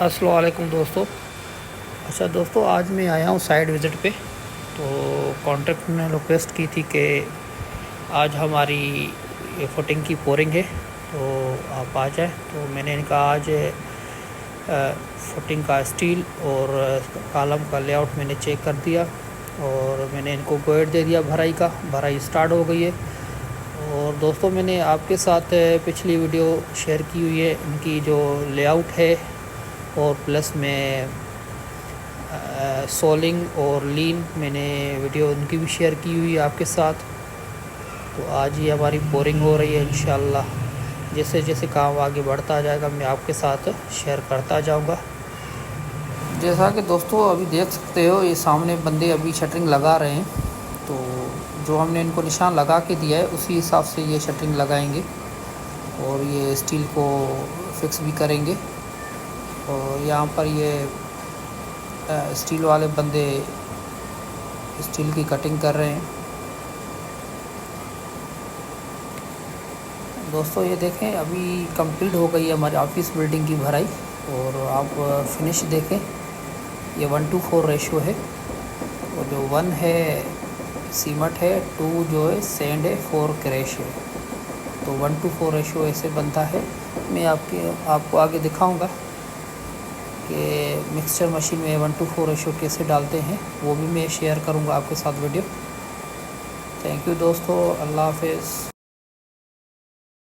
अस्सलाम वालेकुम दोस्तों। अच्छा दोस्तों, आज मैं आया हूँ साइट विज़िट पे। तो कॉन्ट्रैक्ट ने रिक्वेस्ट की थी कि आज हमारी ये फुटिंग की पोरिंग है, तो आप आ जाए। तो मैंने इनका आज फुटिंग का स्टील और कॉलम का लेआउट मैंने चेक कर दिया और मैंने इनको गोएड दे दिया। भराई स्टार्ट हो गई है। और दोस्तों, मैंने आपके साथ पिछली वीडियो शेयर की हुई है इनकी जो लेआउट है, और प्लस में सोलिंग और लीन मैंने वीडियो उनकी भी शेयर की हुई है आपके साथ। तो आज ही हमारी बोरिंग हो रही है। इंशाल्लाह जैसे जैसे काम आगे बढ़ता जाएगा मैं आपके साथ शेयर करता जाऊंगा। जैसा कि दोस्तों अभी देख सकते हो, ये सामने बंदे अभी शटरिंग लगा रहे हैं। तो जो हमने इनको निशान लगा के दिया है उसी हिसाब से ये शटरिंग लगाएंगे और ये स्टील को फिक्स भी करेंगे। और यहाँ पर ये स्टील वाले बंदे स्टील की कटिंग कर रहे हैं। दोस्तों ये देखें, अभी कंप्लीट हो गई है हमारी ऑफिस बिल्डिंग की भराई। और आप फिनिश देखें, ये 1:4 रेशो है। और जो 1 है सीमेंट है, 2 जो है सैंड है, 4 क्रैश है। तो 1:4 रेशो ऐसे बनता है। मैं आपको आगे दिखाऊंगा कि मिक्सचर मशीन में 1:4 रेशो कैसे डालते हैं, वो भी मैं शेयर करूंगा आपके साथ वीडियो। थैंक यू दोस्तों, अल्लाह हाफ़िज़।